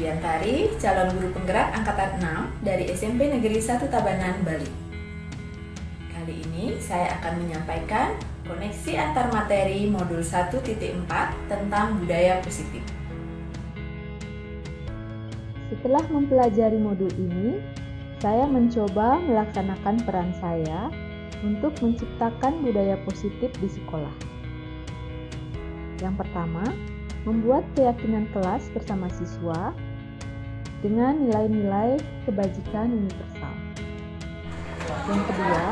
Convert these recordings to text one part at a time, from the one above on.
Suryantari, calon guru penggerak angkatan 6 dari SMP Negeri 1 Tabanan, Bali. Kali ini saya akan menyampaikan koneksi antar materi modul 1.4 tentang budaya positif. Setelah mempelajari modul ini, saya mencoba melaksanakan peran saya untuk menciptakan budaya positif di sekolah. Yang pertama, membuat keyakinan kelas bersama siswa dengan nilai-nilai kebajikan universal. Yang kedua,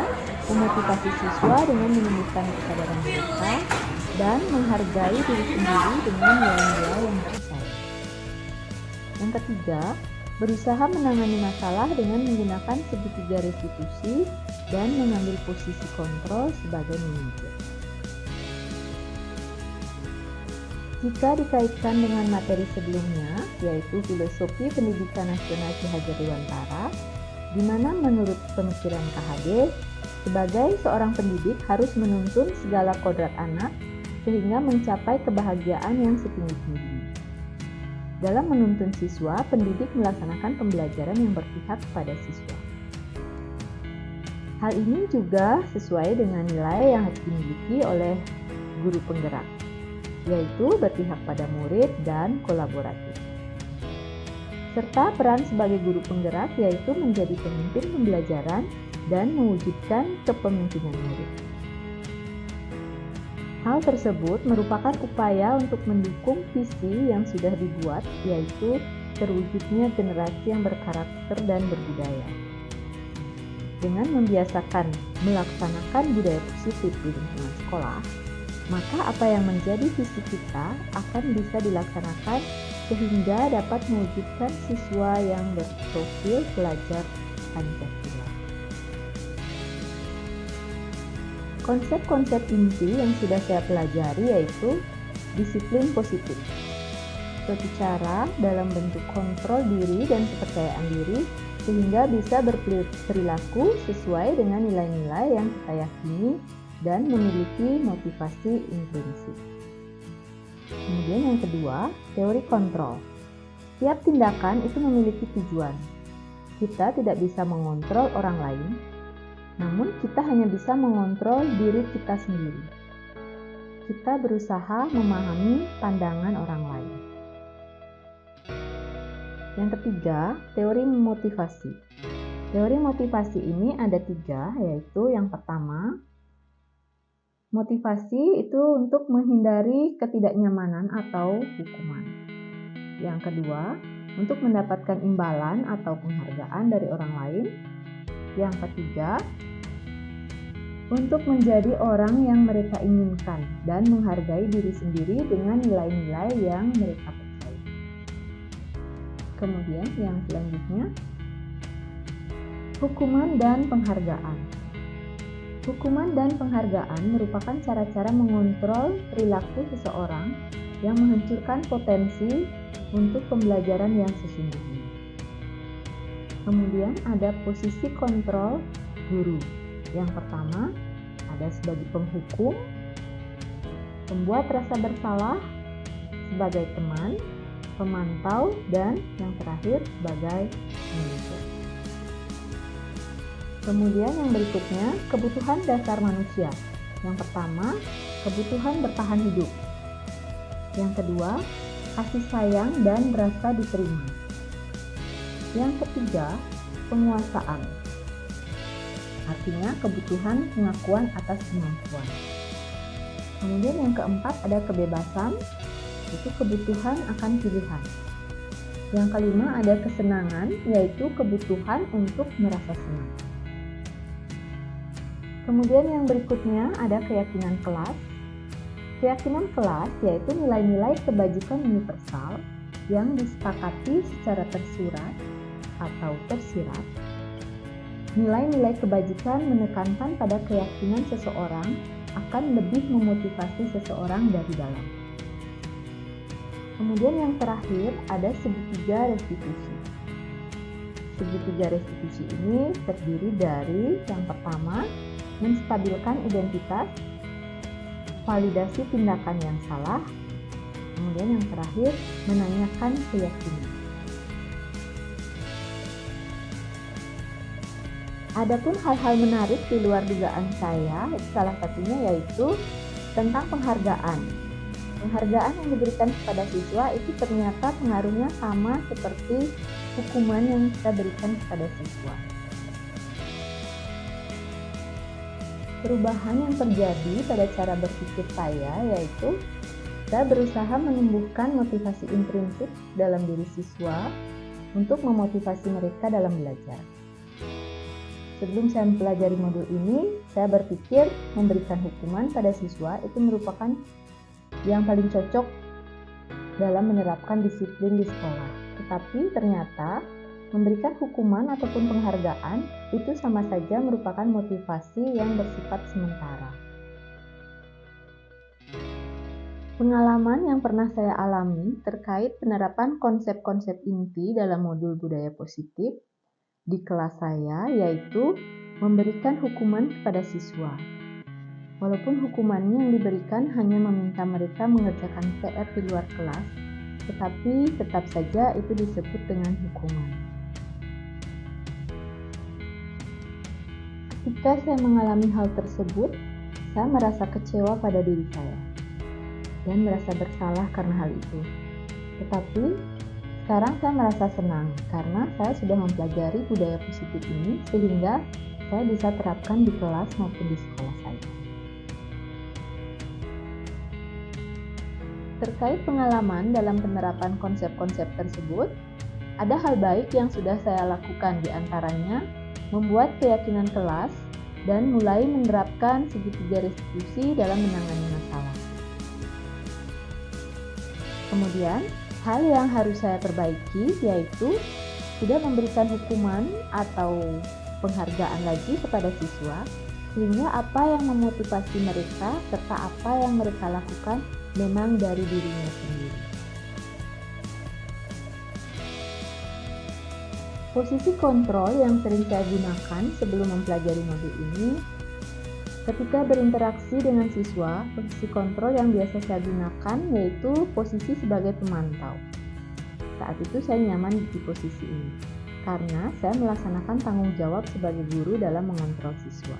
memotivasi siswa dengan menumbuhkan kesadaran mereka dan menghargai diri sendiri dengan nilai-nilai yang bersama. Yang ketiga, berusaha menangani masalah dengan menggunakan segitiga restitusi dan mengambil posisi kontrol sebagai manajer. Jika dikaitkan dengan materi sebelumnya, yaitu Filosofi Pendidikan Nasional Ki Hajar Dewantara, di mana menurut pemikiran KHD, sebagai seorang pendidik harus menuntun segala kodrat anak sehingga mencapai kebahagiaan yang setinggi-tingginya. Dalam menuntun siswa, pendidik melaksanakan pembelajaran yang berpihak pada siswa. Hal ini juga sesuai dengan nilai yang harus dimiliki oleh guru penggerak, yaitu berpihak pada murid dan kolaboratif. Serta peran sebagai guru penggerak yaitu menjadi pemimpin pembelajaran dan mewujudkan kepemimpinan murid. Hal tersebut merupakan upaya untuk mendukung visi yang sudah dibuat, yaitu terwujudnya generasi yang berkarakter dan berbudaya. Dengan membiasakan melaksanakan budaya positif di lingkungan sekolah, maka apa yang menjadi visi kita akan bisa dilaksanakan sehingga dapat mewujudkan siswa yang berprofil pelajar Pancasila. Konsep-konsep inti yang sudah saya pelajari yaitu disiplin positif, suatu cara dalam bentuk kontrol diri dan kepercayaan diri sehingga bisa berperilaku sesuai dengan nilai-nilai yang kita yakini dan memiliki motivasi intrinsik. Kemudian yang kedua, teori kontrol. Setiap tindakan itu memiliki tujuan. Kita tidak bisa mengontrol orang lain, namun kita hanya bisa mengontrol diri kita sendiri. Kita berusaha memahami pandangan orang lain. Yang ketiga, teori motivasi. Teori motivasi ini ada 3, yaitu yang pertama, motivasi itu untuk menghindari ketidaknyamanan atau hukuman. Yang kedua, untuk mendapatkan imbalan atau penghargaan dari orang lain. Yang ketiga, untuk menjadi orang yang mereka inginkan dan menghargai diri sendiri dengan nilai-nilai yang mereka percaya. Kemudian yang selanjutnya, hukuman dan penghargaan. Hukuman dan penghargaan merupakan cara-cara mengontrol perilaku seseorang yang menghancurkan potensi untuk pembelajaran yang sesungguhnya. Kemudian ada posisi kontrol guru. Yang pertama, ada sebagai penghukum, pembuat rasa bersalah, sebagai teman, pemantau, dan yang terakhir sebagai manajer. Kemudian yang berikutnya, kebutuhan dasar manusia. Yang pertama, kebutuhan bertahan hidup. Yang kedua, kasih sayang dan rasa diterima. Yang ketiga, penguasaan. Artinya kebutuhan pengakuan atas kemampuan. Kemudian yang keempat ada kebebasan, itu kebutuhan akan pilihan. Yang kelima ada kesenangan, yaitu kebutuhan untuk merasa senang. Kemudian yang berikutnya ada keyakinan kelas. Keyakinan kelas yaitu nilai-nilai kebajikan universal yang disepakati secara tersurat atau tersirat. Nilai-nilai kebajikan menekankan pada keyakinan seseorang akan lebih memotivasi seseorang dari dalam. Kemudian yang terakhir ada segitiga restitusi. Segitiga restitusi ini terdiri dari yang pertama, menstabilkan identitas, validasi tindakan yang salah, kemudian yang terakhir, menanyakan keyakinan. Adapun hal-hal menarik di luar dugaan saya, salah satunya yaitu tentang penghargaan. Penghargaan yang diberikan kepada siswa itu ternyata pengaruhnya sama seperti hukuman yang kita berikan kepada siswa. Perubahan yang terjadi pada cara berpikir saya yaitu saya berusaha menumbuhkan motivasi intrinsik dalam diri siswa untuk memotivasi mereka dalam belajar. Sebelum saya mempelajari modul ini, saya berpikir memberikan hukuman pada siswa itu merupakan yang paling cocok dalam menerapkan disiplin di sekolah. Tetapi ternyata memberikan hukuman ataupun penghargaan itu sama saja merupakan motivasi yang bersifat sementara. Pengalaman yang pernah saya alami terkait penerapan konsep-konsep inti dalam modul budaya positif di kelas saya yaitu memberikan hukuman kepada siswa. Walaupun hukumannya yang diberikan hanya meminta mereka mengerjakan PR di luar kelas, tetapi tetap saja itu disebut dengan hukuman. Ketika saya mengalami hal tersebut, saya merasa kecewa pada diri saya dan merasa bersalah karena hal itu. Tetapi sekarang saya merasa senang karena saya sudah mempelajari budaya positif ini sehingga saya bisa terapkan di kelas maupun di sekolah saya. Terkait pengalaman dalam penerapan konsep-konsep tersebut, ada hal baik yang sudah saya lakukan, di antaranya membuat keyakinan kelas dan mulai menerapkan segitiga restitusi dalam menangani masalah. Kemudian, hal yang harus saya perbaiki yaitu tidak memberikan hukuman atau penghargaan lagi kepada siswa, sehingga apa yang memotivasi mereka serta apa yang mereka lakukan memang dari dirinya sendiri. Posisi kontrol yang sering saya gunakan sebelum mempelajari modul ini, ketika berinteraksi dengan siswa, posisi kontrol yang biasa saya gunakan yaitu posisi sebagai pemantau. Saat itu saya nyaman di posisi ini, karena saya melaksanakan tanggung jawab sebagai guru dalam mengontrol siswa.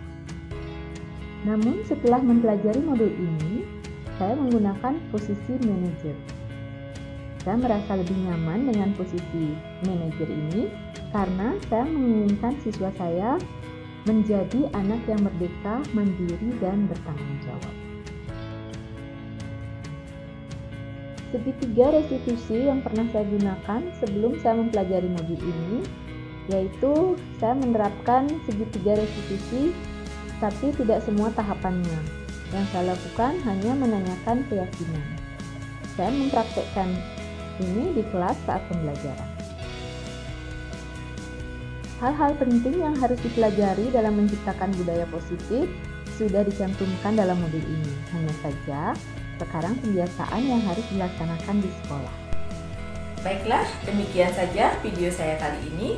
Namun setelah mempelajari modul ini, saya menggunakan posisi manajer. Saya merasa lebih nyaman dengan posisi manajer ini karena saya menginginkan siswa saya menjadi anak yang merdeka, mandiri, dan bertanggung jawab. Segitiga restitusi yang pernah saya gunakan sebelum saya mempelajari modul ini, yaitu saya menerapkan segitiga restitusi, tapi tidak semua tahapannya. Yang saya lakukan hanya menanyakan keyakinan. Saya mempraktekkan ini di kelas saat pembelajaran. Hal-hal penting yang harus dipelajari dalam menciptakan budaya positif sudah dicantumkan dalam modul ini. Hanya saja, sekarang pembiasaan yang harus dilaksanakan di sekolah. Baiklah, demikian saja video saya kali ini.